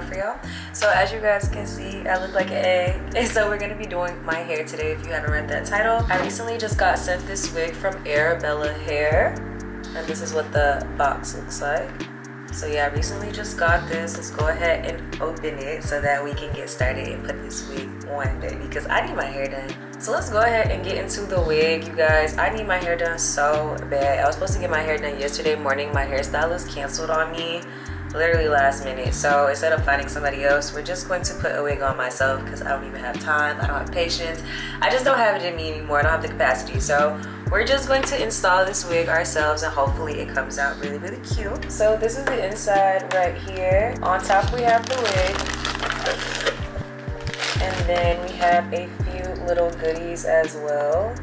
for y'all. So as you guys can see, I look like an egg. And so we're gonna be doing my hair today if you haven't read that title. I recently just got sent this wig from Arabella Hair. And this is what the box looks like. So yeah, I recently just got this. Let's go ahead and open it so that we can get started and put this wig on, baby, because I need my hair done. So let's go ahead and get into the wig, you guys. I need my hair done so bad. I was supposed to get my hair done yesterday morning. My hairstylist canceled on me literally last minute. So instead of finding somebody else, we're just going to put a wig on myself because I don't even have time. I don't have patience. I just don't have it in me anymore. I don't have the capacity. So we're just going to install this wig ourselves and hopefully it comes out really, really cute. So this is the inside right here. On top we have the wig. And then we have a few little goodies as well.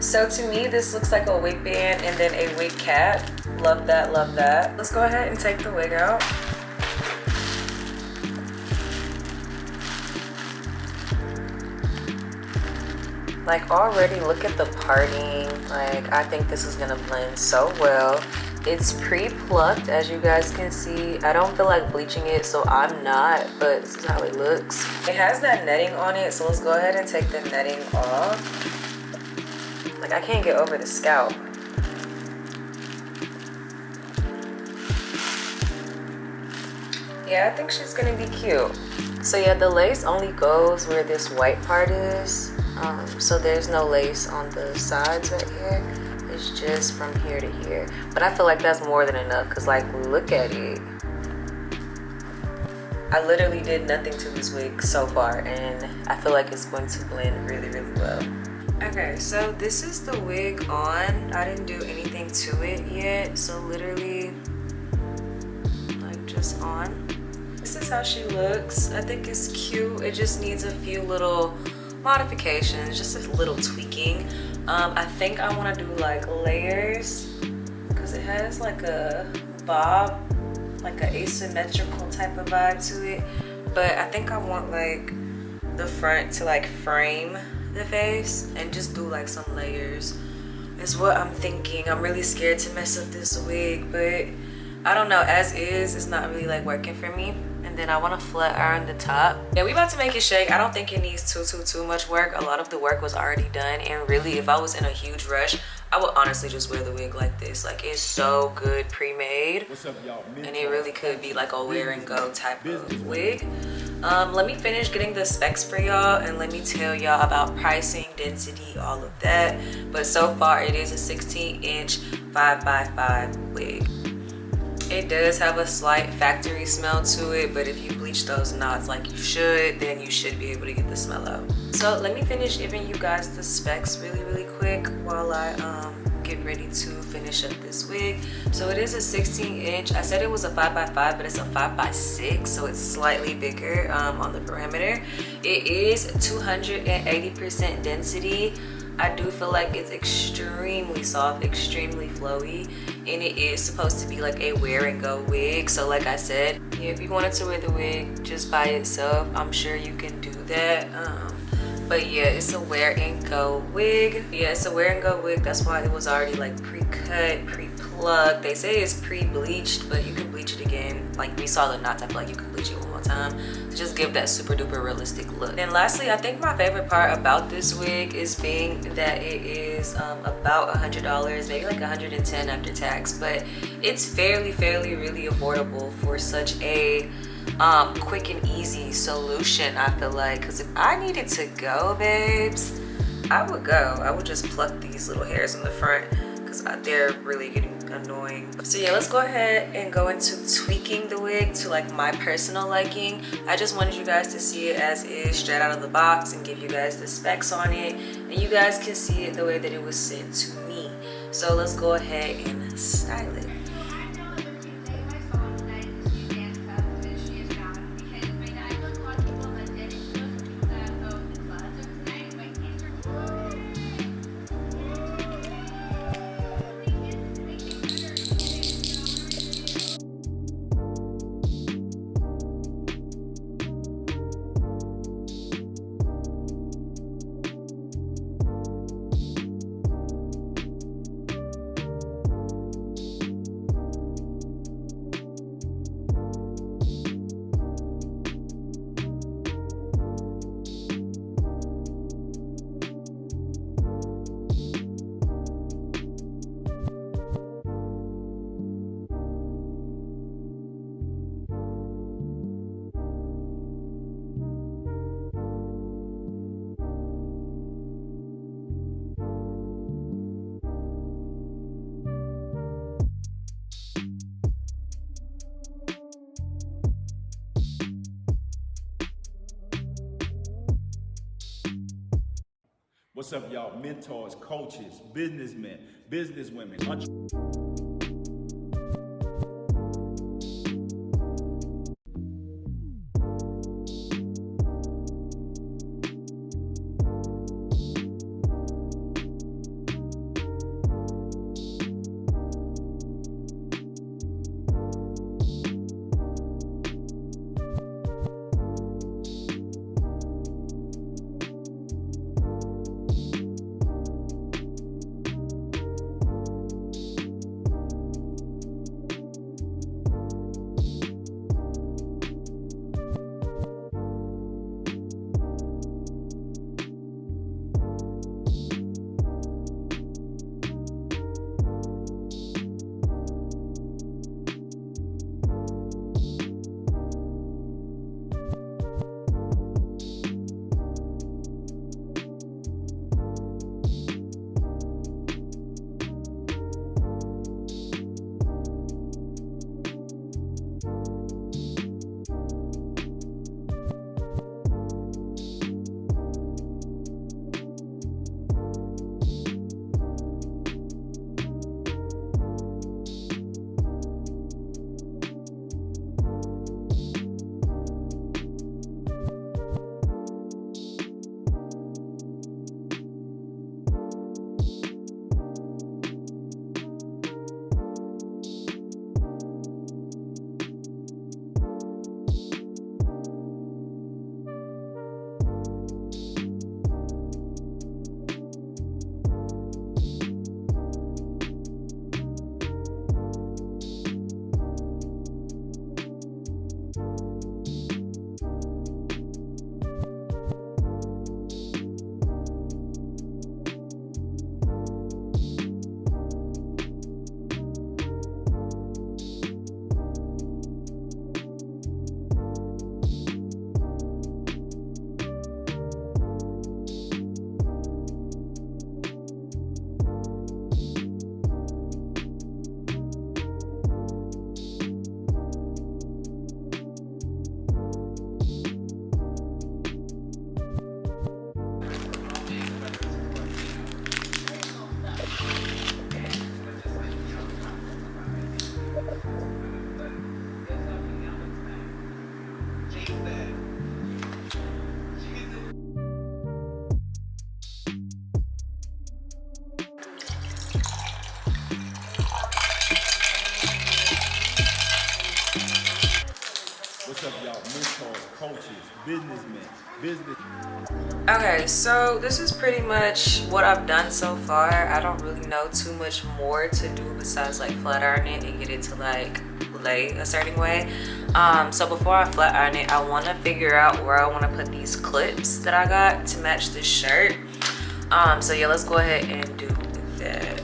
So to me, this looks like a wig band and then a wig cap. Love that, love that. Let's go ahead and take the wig out. Like already look at the parting. Like I think this is gonna blend so well. It's pre-plucked, as you guys can see. I don't feel like bleaching it, so I'm not, but this is how it looks. It has that netting on it, so let's go ahead and take the netting off. Like I can't get over the scalp. Yeah, I think she's gonna be cute. So yeah, the lace only goes where this white part is. So there's no lace on the sides right here. It's just from here to here. But I feel like that's more than enough because like look at it. I literally did nothing to this wig so far and I feel like it's going to blend really, really well. Okay, so this is the wig on. I didn't do anything to it yet. So literally like just on. This is how she looks. I think it's cute. It just needs a few little modifications, just a little tweaking. I think I want to do like layers because it has like a bob, like an asymmetrical type of vibe to it. But I think I want like the front to like frame the face and just do like some layers is what I'm thinking. I'm really scared to mess up this wig, but I don't know, as is, it's not really like working for me. And then I want to flat iron the top. Yeah, we about to make it shake. I don't think it needs too much work. A lot of the work was already done, and really if I was in a huge rush, I would honestly just wear the wig like this. Like it's so good pre-made, and it really could be like a wear and go type of wig. Let me finish getting the specs for y'all and let me tell y'all about pricing, density, all of that. But so far it is a 16-inch 5x5 wig. It does have a slight factory smell to it, but if you bleach those knots like you should, then you should be able to get the smell out. So let me finish giving you guys the specs really quick while I get ready to finish up this wig. So it is a 16-inch. I said it was a 5x5, but it's a 5x6, so it's slightly bigger on the perimeter. It is 280% density. I do feel like it's extremely soft, extremely flowy, and it is supposed to be like a wear and go wig. So like I said, yeah, if you wanted to wear the wig just by itself, I'm sure you can do that. But yeah, it's a wear and go wig. Yeah, it's a wear and go wig. That's why it was already like pre-cut, pre-plucked. They say it's pre-bleached, but you can bleach it again. Like we saw the knots, I feel like you can bleach it one more time to just give that super duper realistic look. And lastly, I think my favorite part about this wig is being that it is about $100, maybe like $110 after tax, but it's fairly really affordable for such a quick and easy solution. I feel like, because if I needed to go, babes, I would go. I would just pluck these little hairs in the front because they're really getting annoying. So yeah, let's go ahead and go into tweaking the wig to like my personal liking. I just wanted you guys to see it as is, straight out of the box, and give you guys the specs on it, and you guys can see it the way that it was sent to me. So let's go ahead and style it. What's up, y'all? Mentors, coaches, businessmen, businesswomen. What's up, y'all? Mentors, coaches, businessmen, business. Okay, so this is pretty much what I've done so far. I don't really know too much more to do besides like flat iron it and get it to like lay a certain way. So before I flat iron it, I want to figure out where I want to put these clips that I got to match this shirt. So yeah, let's go ahead and do that.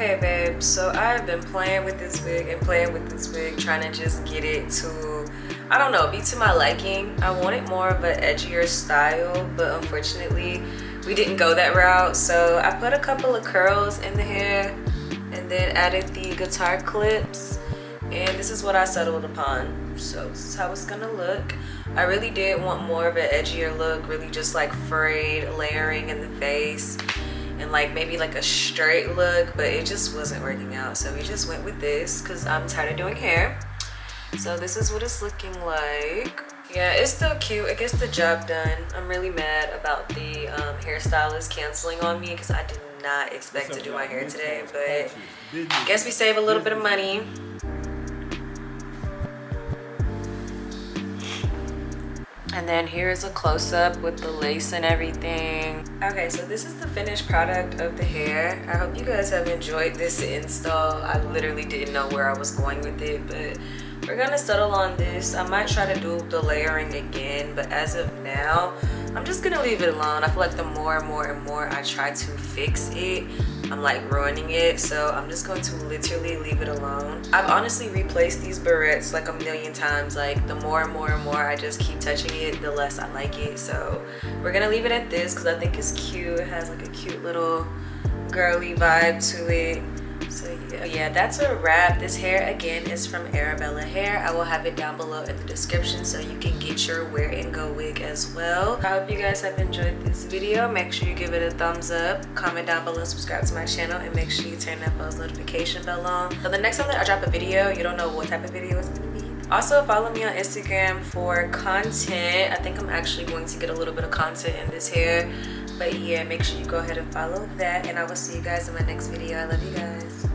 Okay, babe, so I've been playing with this wig and playing with this wig, trying to just get it to, I don't know, be to my liking. I wanted more of an edgier style, but unfortunately we didn't go that route. So I put a couple of curls in the hair and then added the guitar clips, and this is what I settled upon. So this is how it's gonna look. I really did want more of an edgier look, really just like frayed layering in the face and like maybe like a straight look, but it just wasn't working out. So we just went with this because I'm tired of doing hair. So this is what it's looking like. Yeah, it's still cute. It gets the job done. I'm really mad about the hairstylist canceling on me because I did not expect to do my hair today, but I guess we save a little bit of money. And then here's a close-up with the lace and everything. Okay, so this is the finished product of the hair. I hope you guys have enjoyed this install. I literally didn't know where I was going with it, but we're gonna settle on this. I might try to do the layering again, but as of now, I'm just gonna leave it alone. I feel like the more and more I try to fix it, I'm like ruining it. So I'm just going to literally leave it alone. I've honestly replaced these barrettes like a million times. Like the more and more I just keep touching it, the less I like it. So we're gonna leave it at this because I think it's cute. It has like a cute little girly vibe to it. So yeah, that's a wrap. This hair again is from Arabella Hair. I will have it down below in the description so you can get your wear and go wig as well. I hope you guys have enjoyed this video. Make sure you give it a thumbs up, comment down below, subscribe to my channel, and make sure you turn that post notification bell on. So the next time that I drop a video, you don't know what type of video it's gonna be. Also follow me on Instagram for content. I think I'm actually going to get a little bit of content in this hair. But yeah, make sure you go ahead and follow that, and I will see you guys in my next video. I love you guys.